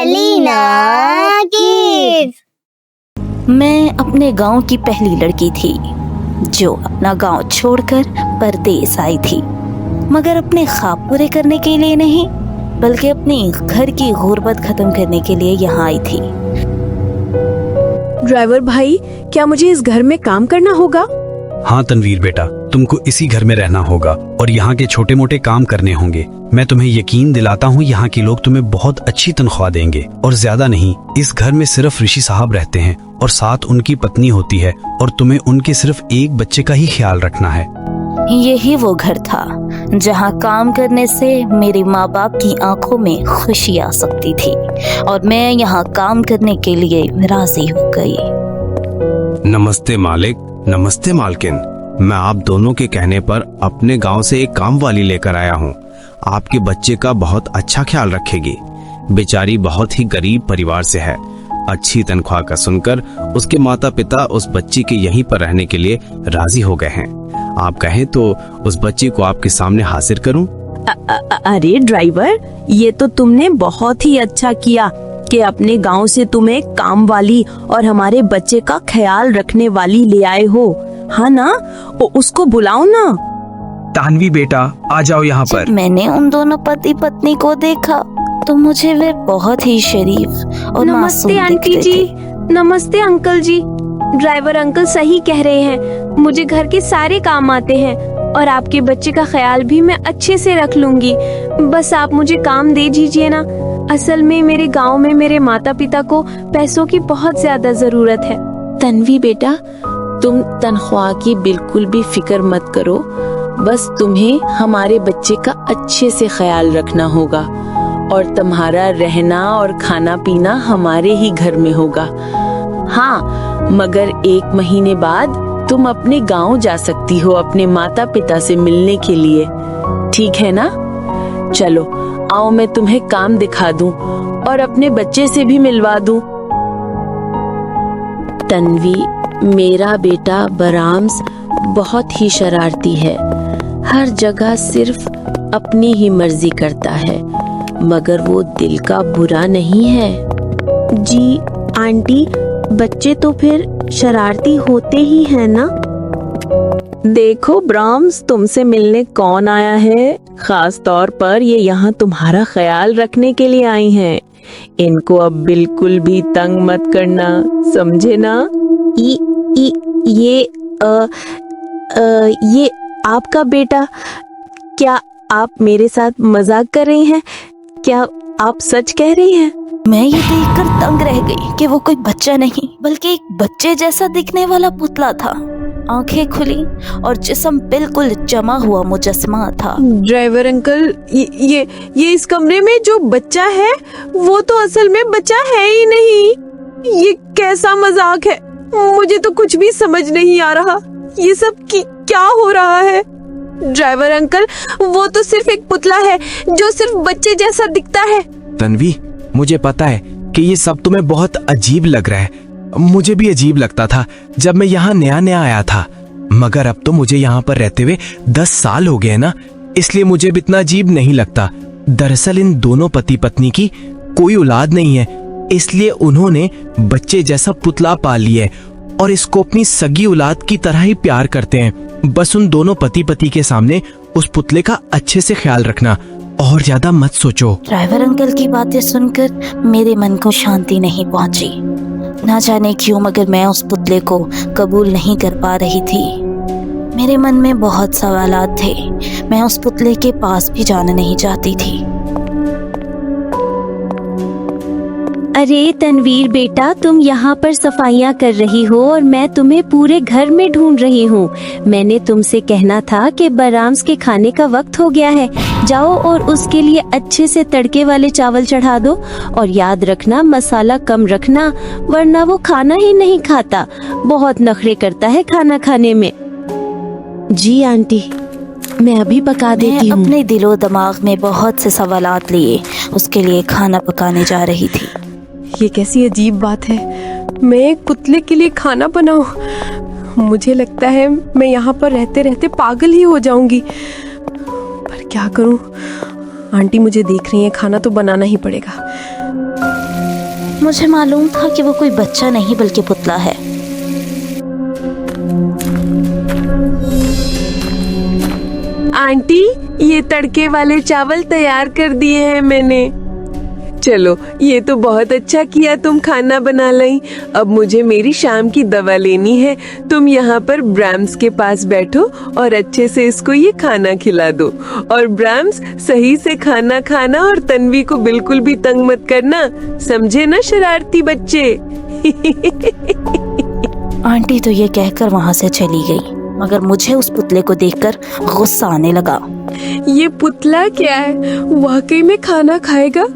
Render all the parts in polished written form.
Alina kids. मैं अपने गांव की पहली लड़की थी जो अपना गांव छोड़कर परदेस आई थी, मगर अपने ख्वाब पूरे करने के लिए नहीं बल्कि अपने घर की गुर्बत खत्म करने के लिए यहाँ आई थी। ड्राइवर भाई, क्या मुझे इस घर में काम करना होगा? हाँ तनवीर बेटा, तुमको इसी घर में रहना होगा और यहाँ के छोटे मोटे काम करने होंगे। मैं तुम्हें यकीन दिलाता हूँ यहाँ के लोग तुम्हें बहुत अच्छी तनख्वाह देंगे और ज्यादा नहीं। इस घर में सिर्फ ऋषि साहब रहते हैं और साथ उनकी पत्नी होती है और तुम्हें उनके सिर्फ एक बच्चे का ही ख्याल रखना है। यही वो घर था जहाँ काम करने से मेरे माँ बाप की आंखों में खुशी आ सकती थी और मैं यहाँ काम करने के लिए राजी हो गई। नमस्ते मालिक, नमस्ते मालकिन। मैं आप दोनों के कहने पर अपने गांव से एक काम वाली लेकर आया हूँ। आपके बच्चे का बहुत अच्छा ख्याल रखेगी। बेचारी बहुत ही गरीब परिवार से है। अच्छी तनख्वाह का सुनकर उसके माता पिता उस बच्ची के यहीं पर रहने के लिए राजी हो गए हैं। आप कहें तो उस बच्ची को आपके सामने हाजिर करूं? अरे ड्राइवर, ये तो तुमने बहुत ही अच्छा किया कि अपने गांव से तुम्हें काम वाली और हमारे बच्चे का ख्याल रखने वाली ले आए हो, हाँ ना? उसको बुलाओ ना। तानवी बेटा, आ जाओ यहाँ पर। जब मैंने उन दोनों पति पत्नी को देखा तो मुझे वे बहुत ही शरीफ और मासूम नमस्ते दिख आंटी रहे जी, थे। नमस्ते अंकल जी। ड्राइवर अंकल सही कह रहे हैं, मुझे घर के सारे काम आते हैं और आपके बच्चे का ख्याल भी मैं अच्छे से रख लूंगी। बस आप मुझे काम दे दीजिए ना। असल में मेरे गांव में मेरे माता पिता को पैसों की बहुत ज्यादा जरूरत है। तन्वी बेटा, तुम तनख्वाह की बिल्कुल भी फिक्र मत करो। बस तुम्हें हमारे बच्चे का अच्छे से ख्याल रखना होगा और तुम्हारा रहना और खाना पीना हमारे ही घर में होगा। हाँ, मगर 1 महीने बाद तुम अपने गांव जा सकती हो अपने माता पिता से मिलने के लिए, ठीक है ना? चलो आओ, मैं तुम्हें काम दिखा दूं और अपने बच्चे से भी मिलवा दूं। तन्वी, मेरा बेटा बराम्स बहुत ही शरारती है। हर जगह सिर्फ अपनी ही मर्जी करता है, मगर वो दिल का बुरा नहीं है। जी आंटी, बच्चे तो फिर शरारती होते ही हैं ना? देखो ब्राम्स, तुमसे मिलने कौन आया है। खास तौर पर ये यहाँ तुम्हारा ख्याल रखने के लिए आई हैं। इनको अब बिल्कुल भी तंग मत करना, समझे ना? ये आपका बेटा? क्या आप मेरे साथ मजाक कर रही हैं? क्या आप सच कह रही हैं? मैं ये देखकर तंग रह गई कि वो कोई बच्चा नहीं बल्कि एक बच्चे जैसा दिखने वाला पुतला था। आंखें खुली और जिस्म बिल्कुल जमा हुआ मुजस्मा था। ड्राइवर अंकल, ये इस कमरे में जो बच्चा है वो तो असल में बच्चा है ही नहीं। ये कैसा मजाक है? मुझे तो कुछ भी समझ नहीं आ रहा। ये सब क्या हो रहा है? ड्राइवर अंकल, वो तो सिर्फ एक पुतला है जो सिर्फ बच्चे जैसा दिखता है। तन्वी, मुझे पता है कि ये सब तुम्हें बहुत अजीब लग रहा है। मुझे भी अजीब लगता था जब मैं यहाँ नया आया था, मगर अब तो मुझे यहाँ पर रहते हुए 10 साल हो गए ना, इसलिए मुझे भी इतना अजीब नहीं लगता। दरअसल इन दोनों पति पत्नी की कोई औलाद नहीं है, इसलिए उन्होंने बच्चे जैसा पुतला पाल लिया है और इसको अपनी सगी औलाद की तरह ही प्यार करते हैं। बस उन दोनों पति के सामने उस पुतले का अच्छे से ख्याल रखना और ज्यादा मत सोचो। ड्राइवर अंकल की बातें सुनकर मेरे मन को शांति नहीं पहुंची। ना जाने क्यों, मगर मैं उस पुतले को कबूल नहीं कर पा रही थी। मेरे मन में बहुत सवालात थे। मैं उस पुतले के पास भी जाना नहीं चाहती थी। अरे तनवीर बेटा, तुम यहाँ पर सफाइयाँ कर रही हो और मैं तुम्हें पूरे घर में ढूंढ रही हूँ। मैंने तुमसे कहना था कि बराम्स के खाने का वक्त हो गया है। जाओ और उसके लिए अच्छे से तड़के वाले चावल चढ़ा दो और याद रखना मसाला कम रखना, वरना वो खाना ही नहीं खाता। बहुत नखरे करता है खाना खाने में। जी आंटी, मैं अभी पका देती हूँ। अपने दिलो दिमाग में बहुत से सवालात लिए उसके लिए खाना पकाने जा रही थी। ये कैसी अजीब बात है, मैं एक पुतले के लिए खाना बनाऊं? मुझे लगता है मैं यहाँ पर रहते रहते पागल ही हो जाऊंगी। पर क्या करूं, आंटी मुझे देख रही हैं, खाना तो बनाना ही पड़ेगा। मुझे मालूम था कि वो कोई बच्चा नहीं बल्कि पुतला है। आंटी, ये तड़के वाले चावल तैयार कर दिए हैं मैंने। चलो, ये तो बहुत अच्छा किया तुम खाना बना लाई। अब मुझे मेरी शाम की दवा लेनी है। तुम यहाँ पर ब्राम्स के पास बैठो और अच्छे से इसको ये खाना खिला दो। और ब्राम्स, सही से खाना खाना और तन्वी को बिल्कुल भी तंग मत करना, समझे ना शरारती बच्चे। आंटी तो ये कहकर वहाँ से चली गई, मगर मुझे उस पुतले को देखकर गुस्सा आने लगा। ये पुतला क्या है? वाकई में खाना खाएगा?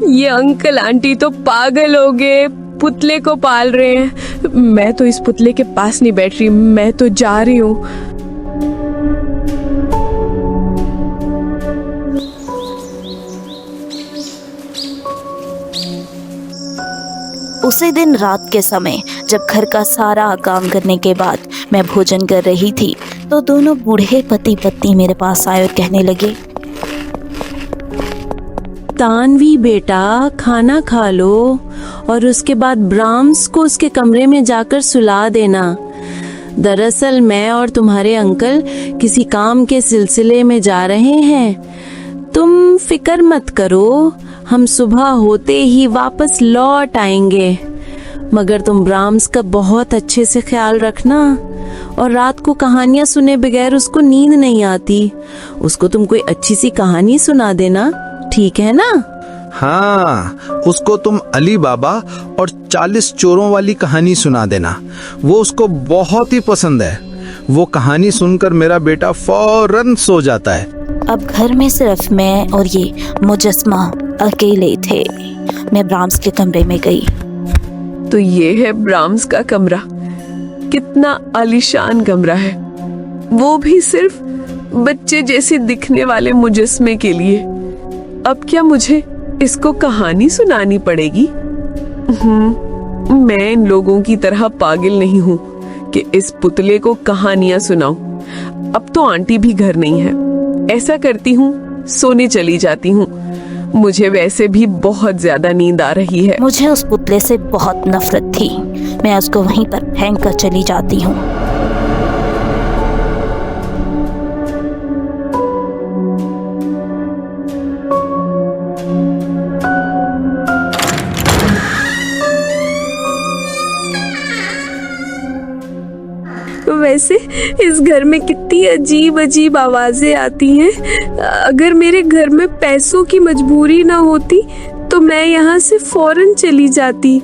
ये अंकल आंटी तो पागल हो गए, पुतले को पाल रहे हैं। मैं तो इस पुतले के पास नहीं बैठ रही, मैं तो जा रही हूँ। उसी दिन रात के समय जब घर का सारा काम करने के बाद मैं भोजन कर रही थी, तो दोनों बूढ़े पति पत्नी मेरे पास आए और कहने लगे, तानवी बेटा, खाना खा लो और उसके बाद ब्राम्स को उसके कमरे में जाकर सुला देना। दरअसल मैं और तुम्हारे अंकल किसी काम के सिलसिले में जा रहे हैं। तुम फिक्र मत करो, हम सुबह होते ही वापस लौट आएंगे। मगर तुम ब्राम्स का बहुत अच्छे से ख्याल रखना, और रात को कहानियां सुने बगैर उसको नींद नहीं आती। उसको तुम कोई अच्छी सी कहानी सुना देना, ठीक है ना? हाँ, उसको तुम अली बाबा और 40 चोरों वाली कहानी सुना देना, वो उसको बहुत ही पसंद है। वो कहानी सुनकर मेरा बेटा फौरन सो जाता है। अब घर में सिर्फ मैं और ये मुजस्मा अकेले थे। मैं ब्राम्स के कमरे में गई। तो ये है ब्राम्स का कमरा। कितना आलीशान कमरा है, वो भी सिर्फ बच्चे जैसे दिखने वाले मुजस्मे के लिए। अब क्या मुझे इसको कहानी सुनानी पड़ेगी? मैं इन लोगों की तरह पागल नहीं हूँ कि इस पुतले को कहानियां सुनाऊं। अब तो आंटी भी घर नहीं है। ऐसा करती हूँ, सोने चली जाती हूँ। मुझे वैसे भी बहुत ज्यादा नींद आ रही है। मुझे उस पुतले से बहुत नफरत थी। मैं उसको वहीं पर फेंक कर चली जाती हूँ। वैसे इस घर में कितनी अजीब अजीब आवाजें आती हैं। अगर मेरे घर में पैसों की मजबूरी ना होती तो मैं यहाँ से फौरन चली जाती।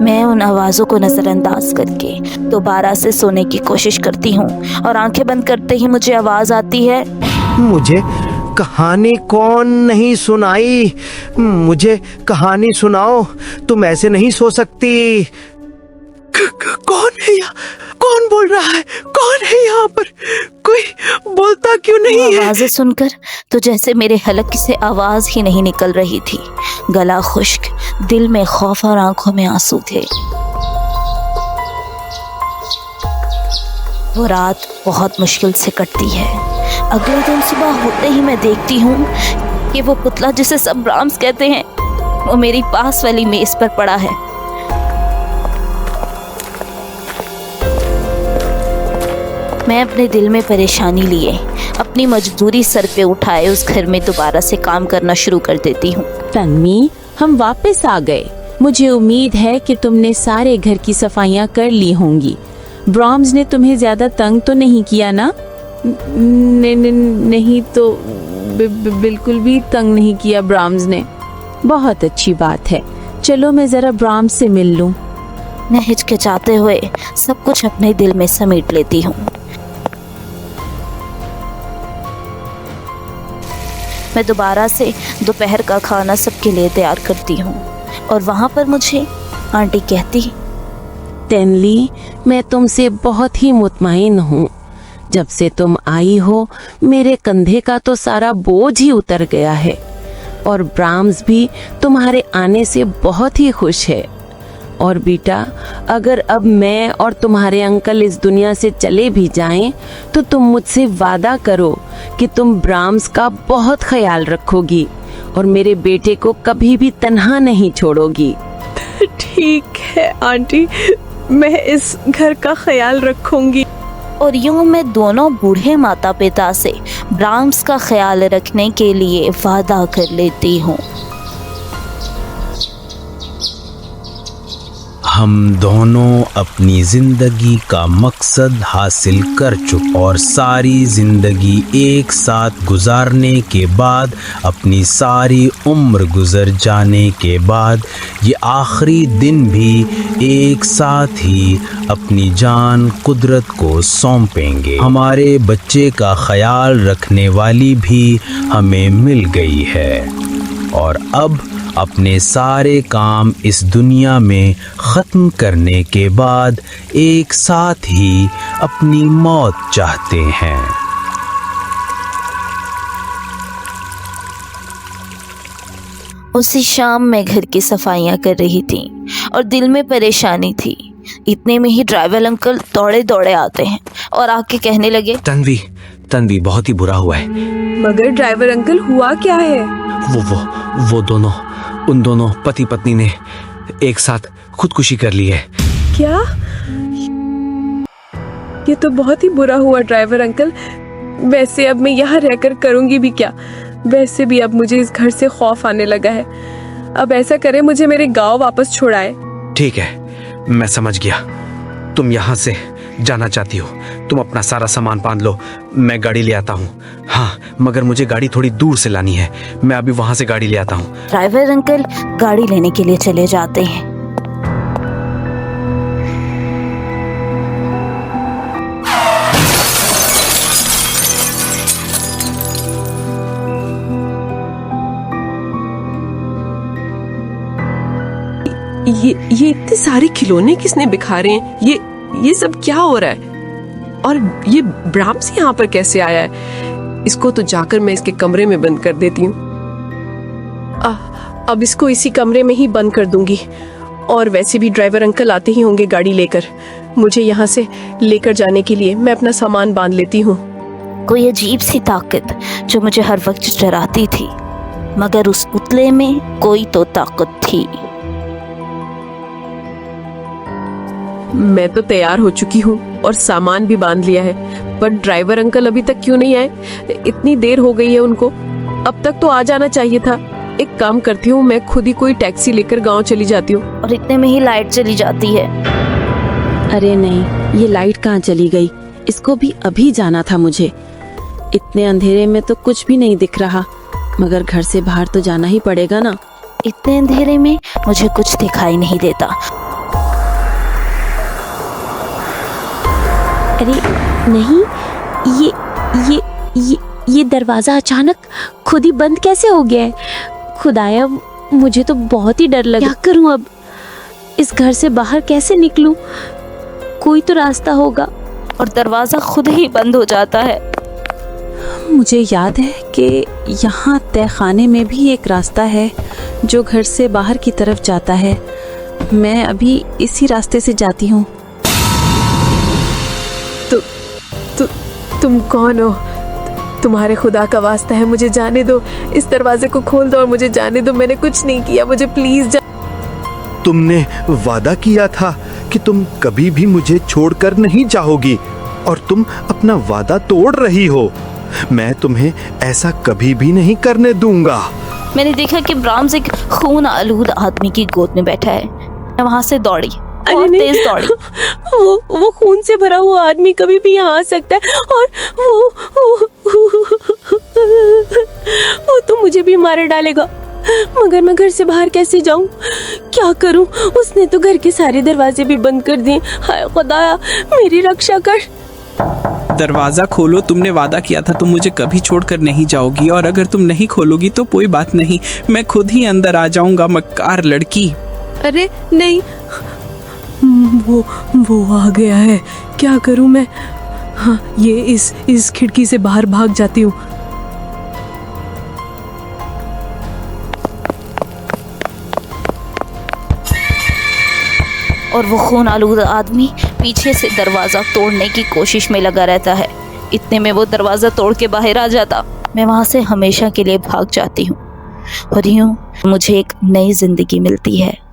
मैं उन आवाजों को नजरअंदाज करके दोबारा से सोने की कोशिश करती हूँ और आंखें बंद करते ही मुझे आवाज आती है, मुझे कहानी कौन नहीं सुनाई? मुझे कहानी सुनाओ, तुम ऐसे नहीं सो सकती। कौन है यहाँ? कौन बोल रहा है? कौन है यहाँ पर? कोई बोलता क्यों नहीं है? आवाजें सुनकर तो जैसे मेरे हलक से आवाज ही नहीं निकल रही थी। गला खुश्क, दिल में खौफ और आंखों में आंसू थे। वो रात बहुत मुश्किल से कटती है। अगले दिन सुबह होते ही मैं देखती हूँ कि वो पुतला जिसे सब ब्राम्स कहते हैं, वो मेरी पास वाली मेज पर पड़ा है। मैं अपने दिल में परेशानी लिए अपनी मजबूरी सर पे उठाए उस घर में दोबारा से काम करना शुरू कर देती हूँ। तन्वी, हम वापस आ गए। मुझे उम्मीद है कि तुमने सारे घर की सफाइयां कर ली होंगी। ब्राम्स ने तुम्हें ज्यादा तंग तो नहीं किया ना? नहीं तो बिल्कुल भी तंग नहीं किया ब्राम्स ने। बहुत अच्छी बात है। चलो मैं जरा ब्राम्स से मिल लूं। मैं हिचकिचाते हुए सब कुछ अपने दिल में समेट लेती हूँ। मैं दोबारा से दोपहर का खाना सबके लिए तैयार करती हूँ और वहाँ पर मुझे आंटी कहती, तेनली, मैं तुमसे बहुत ही मुतमईन हूँ। जब से तुम आई हो मेरे कंधे का तो सारा बोझ ही उतर गया है, और ब्राम्स भी तुम्हारे आने से बहुत ही खुश है। और बेटा, अगर अब मैं और तुम्हारे अंकल इस दुनिया से चले भी जाएं, तो तुम मुझसे वादा करो कि तुम ब्राम्स का बहुत ख्याल रखोगी और मेरे बेटे को कभी भी तन्हा नहीं छोड़ोगी। ठीक है आंटी, मैं इस घर का ख्याल रखूंगी। और यूं मैं दोनों बूढ़े माता पिता से ब्राह्म्स का ख्याल रखने के लिए वादा कर लेती हूँ। हम दोनों अपनी जिंदगी का मकसद हासिल कर चुके और सारी जिंदगी एक साथ गुजारने के बाद, अपनी सारी उम्र गुजर जाने के बाद, ये आखिरी दिन भी एक साथ ही अपनी जान कुदरत को सौंपेंगे। हमारे बच्चे का ख्याल रखने वाली भी हमें मिल गई है और अब अपने सारे काम इस दुनिया में ख़त्म करने के बाद एक साथ ही अपनी मौत चाहते हैं। उसी शाम मैं घर की सफाइयाँ कर रही थी और दिल में परेशानी थी। इतने में ही ड्राइवर अंकल दौड़े दौड़े आते हैं और आके कहने लगे, तन्वी बहुत ही बुरा हुआ है। मगर ड्राइवर अंकल हुआ क्या है? वो उन दोनों पति पत्नी ने एक साथ खुदकुशी कर ली है। क्या? ये तो बहुत ही बुरा हुआ ड्राइवर अंकल। वैसे अब मैं यहाँ रहकर करूँगी भी क्या? वैसे भी अब मुझे इस घर से खौफ आने लगा है। अब ऐसा करें, मुझे मेरे गांव वापस छोड़ाए। ठीक है, मैं समझ गया। तुम यहाँ से जाना चाहती हो, तुम अपना सारा सामान बांध लो, मैं गाड़ी ले आता हूँ। हाँ, मगर मुझे गाड़ी थोड़ी दूर से लानी है, मैं अभी वहाँ से गाड़ी ले आता हूँ। ड्राइवर अंकल गाड़ी लेने के लिए चले जाते हैं। ये इतने सारे खिलौने किसने बिखारे हैं? ये सब क्या हो रहा है? और ये ब्राह्म्स यहाँ पर कैसे आया है? इसको तो जाकर मैं इसके कमरे में बंद कर देती हूँ। अब इसको इसी कमरे में ही बंद कर दूंगी। और वैसे भी ड्राइवर अंकल आते ही होंगे गाड़ी लेकर। मुझे यहाँ से लेकर जाने के लिए मैं अपना सामान बांध लेती हूँ। कोई अजीब सी ताकत जो मुझे हर वक्त डराती थी, मगर उस पुतले में कोई तो ताकत थी। मैं तो तैयार हो चुकी हूँ और सामान भी बांध लिया है, पर ड्राइवर अंकल अभी तक क्यों नहीं आए? इतनी देर हो गई है उनको, अब तक तो आ जाना चाहिए था। एक काम करती हूँ, मैं खुद ही कोई टैक्सी लेकर गांव चली जाती हूँ। और इतने में ही लाइट चली जाती है। अरे नहीं, ये लाइट कहाँ चली गई? इसको भी अभी जाना था मुझे। इतने अंधेरे में तो कुछ भी नहीं दिख रहा, मगर घर से बाहर तो जाना ही पड़ेगा ना। इतने अंधेरे में मुझे कुछ दिखाई नहीं देता। अरे नहीं, ये दरवाजा अचानक खुद ही बंद कैसे हो गया है? खुदाया, मुझे तो बहुत ही डर लगा। क्या करूं अब? इस घर से बाहर कैसे निकलूं? कोई तो रास्ता होगा। और दरवाजा खुद ही बंद हो जाता है। मुझे याद है कि यहाँ तहखाने में भी एक रास्ता है जो घर से बाहर की तरफ जाता है। मैं अभी इसी रास्ते से जाती हूँ। तुम कौन हो? तुम्हारे खुदा का वास्ता है, मुझे जाने दो। इस दरवाजे को खोल दो और मुझे जाने दो। मैंने कुछ नहीं किया, मुझे प्लीज तुमने वादा किया था कि तुम कभी भी मुझे छोड़कर नहीं जाओगी और तुम अपना वादा तोड़ रही हो। मैं तुम्हें ऐसा कभी भी नहीं करने दूंगा। मैंने देखा कि ब्राह्म्स एक खून आलूद आदमी की गोद में बैठा है। मैं वहां से दौड़ी, बहुत तेज दौड़ी। वो खून से भरा हुआ आदमी कभी भी यहाँ आ सकता है और वो तो मुझे भी मार डालेगा। मगर मैं घर से बाहर कैसे जाऊं? क्या करूं? उसने तो घर के सारे दरवाजे भी बंद कर दिए। हाय खुदाया, मेरी रक्षा कर। दरवाजा खोलो, तुमने वादा किया था तुम मुझे कभी छोड़कर नहीं जाओगी, और अगर तुम नहीं खोलोगी तो कोई बात नहीं, मैं खुद ही अंदर आ जाऊंगा, मक्कार लड़की। अरे नहीं, वो आ गया है। क्या करूं मैं? हाँ, ये इस खिड़की से बाहर भाग जाती हूँ। और वो खून आलूद आदमी पीछे से दरवाज़ा तोड़ने की कोशिश में लगा रहता है। इतने में वो दरवाज़ा तोड़ के बाहर आ जाता। मैं वहाँ से हमेशा के लिए भाग जाती हूँ। और यूं मुझे एक नई जिंदगी मिलती है।